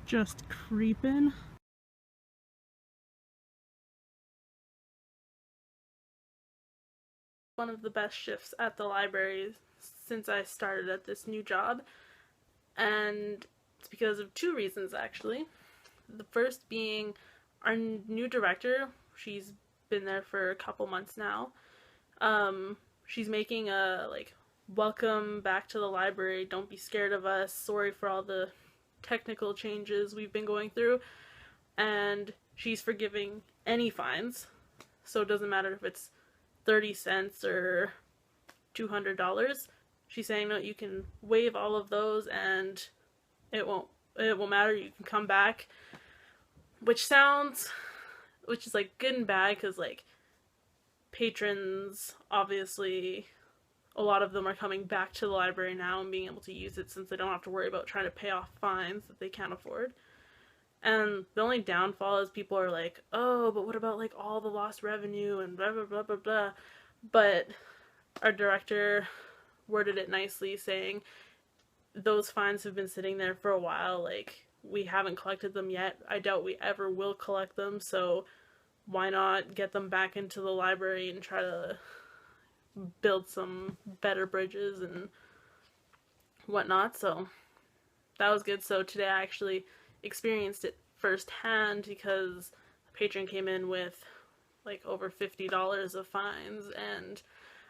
just creeping. One of the best shifts at the library since I started at this new job, and it's because of two reasons actually. The first being our new director. She's been there for a couple months now. She's making a welcome back to the library. Don't be scared of us. Sorry for all the technical changes we've been going through. And she's forgiving any fines. So it doesn't matter if it's 30 cents or $200. She's saying, no, you can waive all of those and it won't matter. You can come back. Which is like good and bad, because like patrons, obviously a lot of them are coming back to the library now and being able to use it since they don't have to worry about trying to pay off fines that they can't afford. And the only downfall is people are like, oh, but what about like all the lost revenue and blah blah blah blah blah. But our director worded it nicely, saying those fines have been sitting there for a while. Like, we haven't collected them yet. I doubt we ever will collect them, so why not get them back into the library and try to build some better bridges and whatnot. So that was good. So today I actually experienced it firsthand because a patron came in with like over $50 of fines, and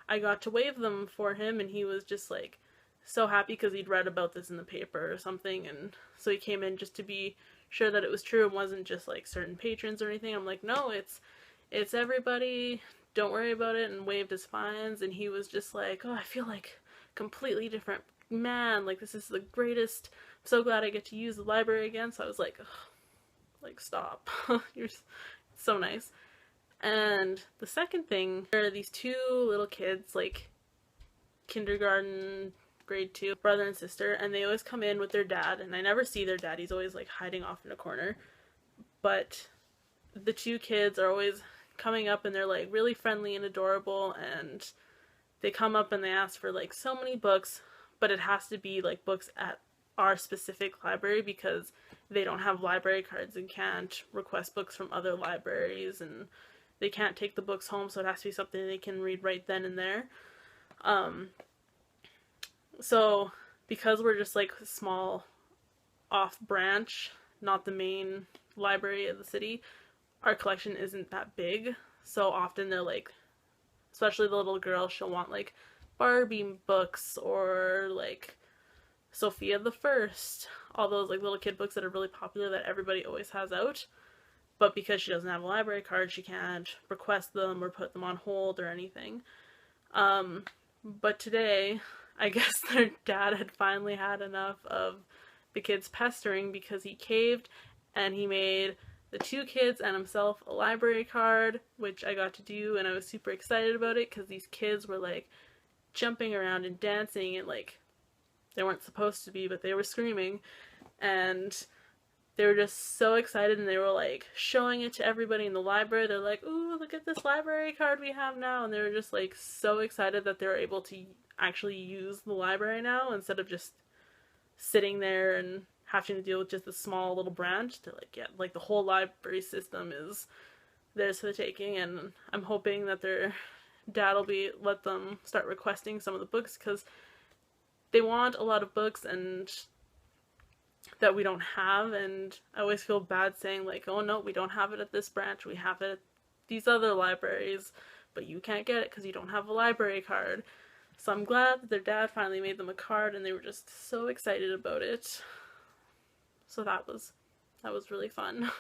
I got to waive them for him, and he was just like so happy because he'd read about this in the paper or something, and so he came in just to be sure that it was true and wasn't just like certain patrons or anything. I'm like, no, it's everybody, don't worry about it, and waived his fines. And he was just like, oh, I feel like completely different man, like this is the greatest, I'm so glad I get to use the library again. So I was like, ugh, like stop. You're so nice. And the second thing, there are these two little kids, like kindergarten, grade 2, brother and sister, and they always come in with their dad, and I never see their dad. He's always like hiding off in a corner. But the two kids are always coming up, and they're like really friendly and adorable, and they come up and they ask for like so many books, but it has to be like books at our specific library because they don't have library cards and can't request books from other libraries, and they can't take the books home, so it has to be something they can read right then and there. So because we're just like a small off branch, not the main library of the city, our collection isn't that big. So often they're like, especially the little girl, she'll want like Barbie books or like Sophia the First, all those like little kid books that are really popular that everybody always has out. But because she doesn't have a library card, she can't request them or put them on hold or anything. But today, I guess their dad had finally had enough of the kids pestering, because he caved and he made the two kids and himself a library card, which I got to do, and I was super excited about it because these kids were like jumping around and dancing, and like they weren't supposed to be, but they were screaming, and they were just so excited, and they were like showing it to everybody in the library. They're like, ooh, look at this library card we have now, and they were just like so excited that they were able to actually use the library now instead of just sitting there and having to deal with just a small little branch. They're like, yeah, like the whole library system is theirs for the taking, and I'm hoping that their dad will let them start requesting some of the books, because they want a lot of books and that we don't have. And I always feel bad saying like, oh no, we don't have it at this branch, we have it at these other libraries, but you can't get it because you don't have a library card. So I'm glad that their dad finally made them a card, and they were just so excited about it. So that was really fun.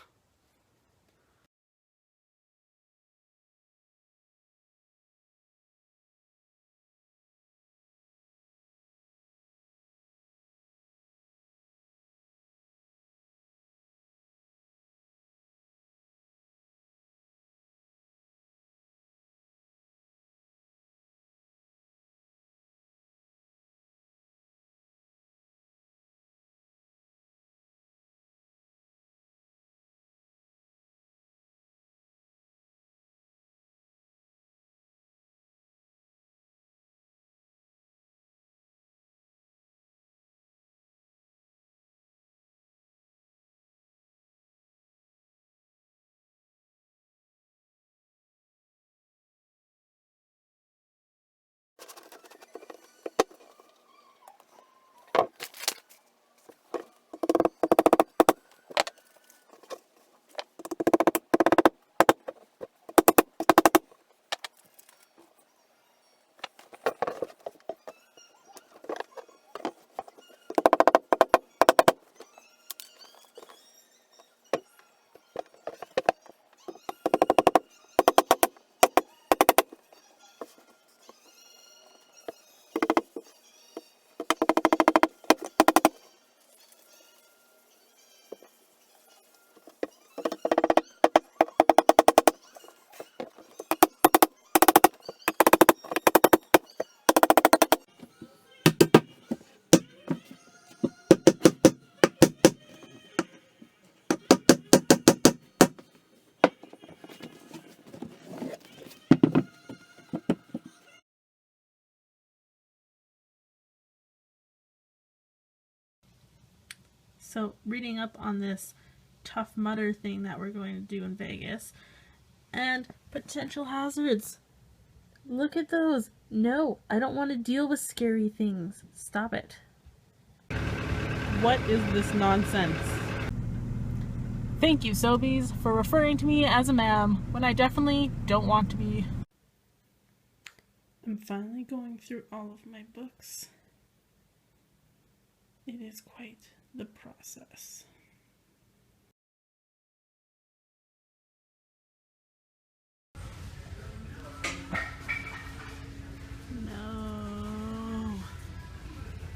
So, reading up on this Tough Mudder thing that we're going to do in Vegas, and potential hazards. Look at those. No, I don't want to deal with scary things. Stop it. What is this nonsense? Thank you, Sobeys, for referring to me as a ma'am when I definitely don't want to be. I'm finally going through all of my books. It is quite the process.